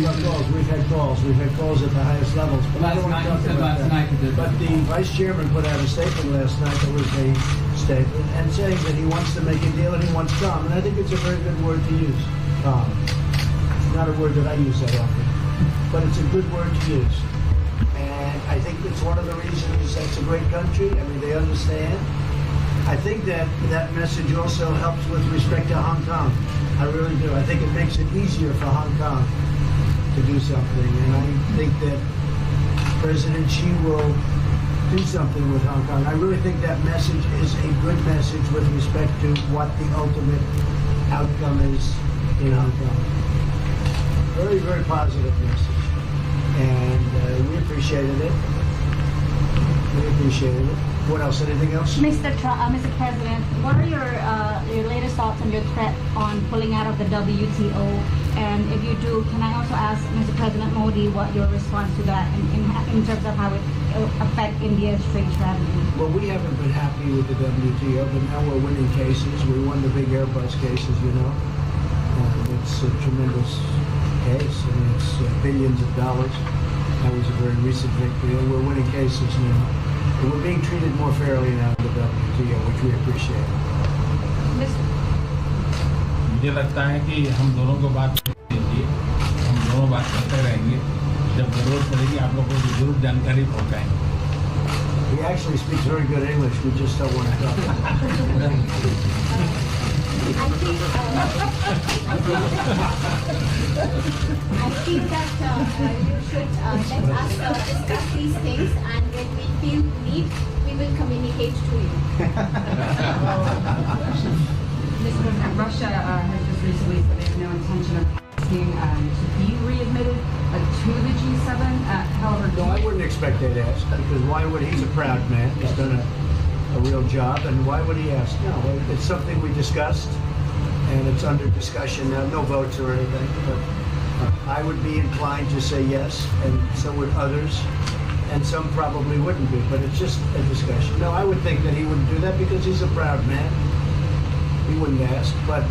talk about calls. We've had calls. We've had calls at the highest levels. But I don't want to talk about that. But the vice chairman put out a statement last night that was a statement and saying that he wants to make a deal and he wants calm. And I think it's a very good word to use, calm. It's not a word that I use that often, but it's a good word to use. And I think it's one of the reasons it's a great country. I mean, they understand. I think that message also helps with respect to Hong Kong. I really do. I think it makes it easier for Hong Kong to do something. And I think that President Xi will do something with Hong Kong. I really think that message is a good message with respect to what the ultimate outcome is in Hong Kong. Very, very positive message. And we appreciated it. We appreciated it. What else? Anything else? Mr. President, what are your latest thoughts on your threat on pulling out of the WTO? And if you do, can I also ask Mr. President Modi what your response to that in terms of how it will affect India's trade strategy? Well, we haven't been happy with the WTO, but now we're winning cases. We won the big Airbus cases, you know. It's a tremendous case. I mean, it's billions of dollars. That was a very recent victory, and we're winning cases now. And we're being treated more fairly now in the WTO, which we appreciate. मुझे लगता है कि हम दोनों को बात कीजिए, हम दोनों बात करते रहेंगे. जब जरूरत पड़ेगी आप लोगों को जरूर जानकारी पहुंचाएंगे. He actually speaks very good English. We just don't want to talk. I think that you should let us discuss these things, and when we feel need, we will communicate to you. Mr. President, Russia has just recently said they have no intention of asking to be readmitted to the G7. However, No, I wouldn't expect they'd ask, because why would he's a proud man. He's done a real job, and why would he ask? No, it's something we discussed, and it's under discussion now. No votes or anything, but I would be inclined to say yes, and so would others, and some probably wouldn't be, but it's just a discussion. No, I would think that he wouldn't do that because he's a proud man. He wouldn't ask, but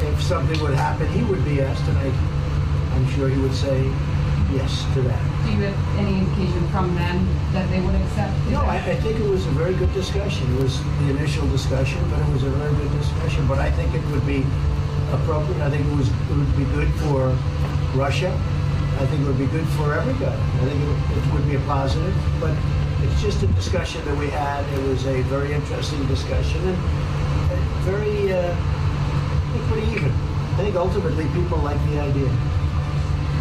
if something would happen, he would be asked, and I'm sure he would say yes to that. do you have any indication from them that they would accept? No, I think it was a very good discussion. It was the initial discussion, but it was a very good discussion. But I think it would be appropriate. I think it would be good for Russia. I think it would be good for everybody. I think it would be a positive. But it's just a discussion that we had. It was a very interesting discussion and very, pretty even. I think ultimately people like the idea.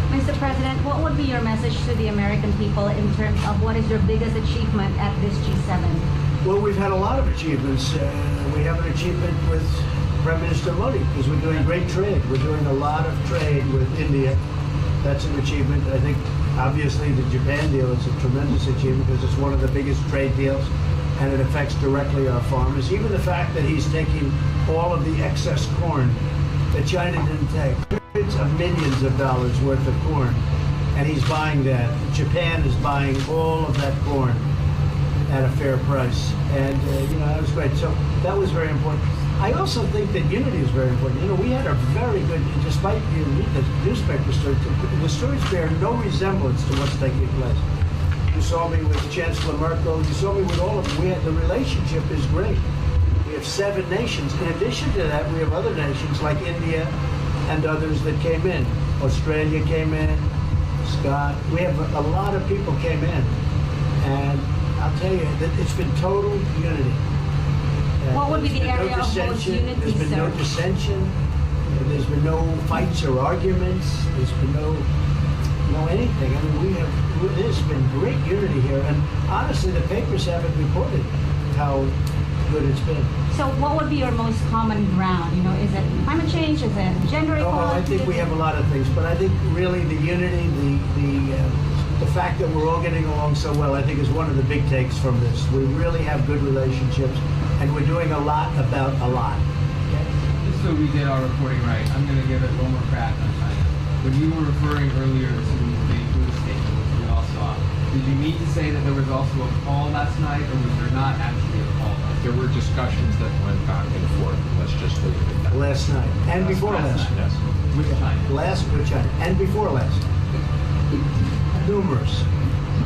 Mr. President, what would be your message to the American people in terms of what is your biggest achievement at this G7? Well, we've had a lot of achievements. We have an achievement with Prime Minister Modi because we're doing great trade. We're doing a lot of trade with India. That's an achievement. I think obviously the Japan deal is a tremendous achievement because it's one of the biggest trade deals and it affects directly our farmers. Even the fact that he's taking all of the excess corn that China didn't take, hundreds of millions of dollars worth of corn, and he's buying that. Japan is buying all of that corn at a fair price, and that was great. So that was very important. I also think that unity is very important. We had a very good, despite you read the newspaper stories, the stories bear no resemblance to what's taking place. You saw me with Chancellor Merkel. You saw me with all of them. The relationship is great. We have 7 nations. In addition to that, we have other nations like India and others that came in. Australia came in, Scott. We have a lot of people came in. And I'll tell you that it's been total unity. What would be the area of most unity, There's been no dissension. There's been no fights or arguments. There's been no anything. I mean, there's been great unity here. And honestly, the papers haven't reported how good it's been. So what would be your most common ground? Is it climate change? Is it gender equality? I think we have a lot of things, but I think really the unity, the fact that we're all getting along so well, I think is one of the big takes from this. We really have good relationships, and we're doing a lot about a lot. Just so we get our reporting right, I'm going to give it one more crack on China. When you were referring earlier to the Buddha statement, which we all saw, did you mean to say that there was also a call last night, or was there not actually a call last night? There were discussions that went back and forth. Let's just leave it at that. last night and before last. Yes. With China. Last with China and before last. Numerous.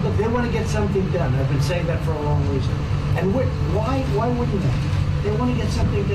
Look, they want to get something done. I've been saying that for a long reason. And why wouldn't they? They want to get something done.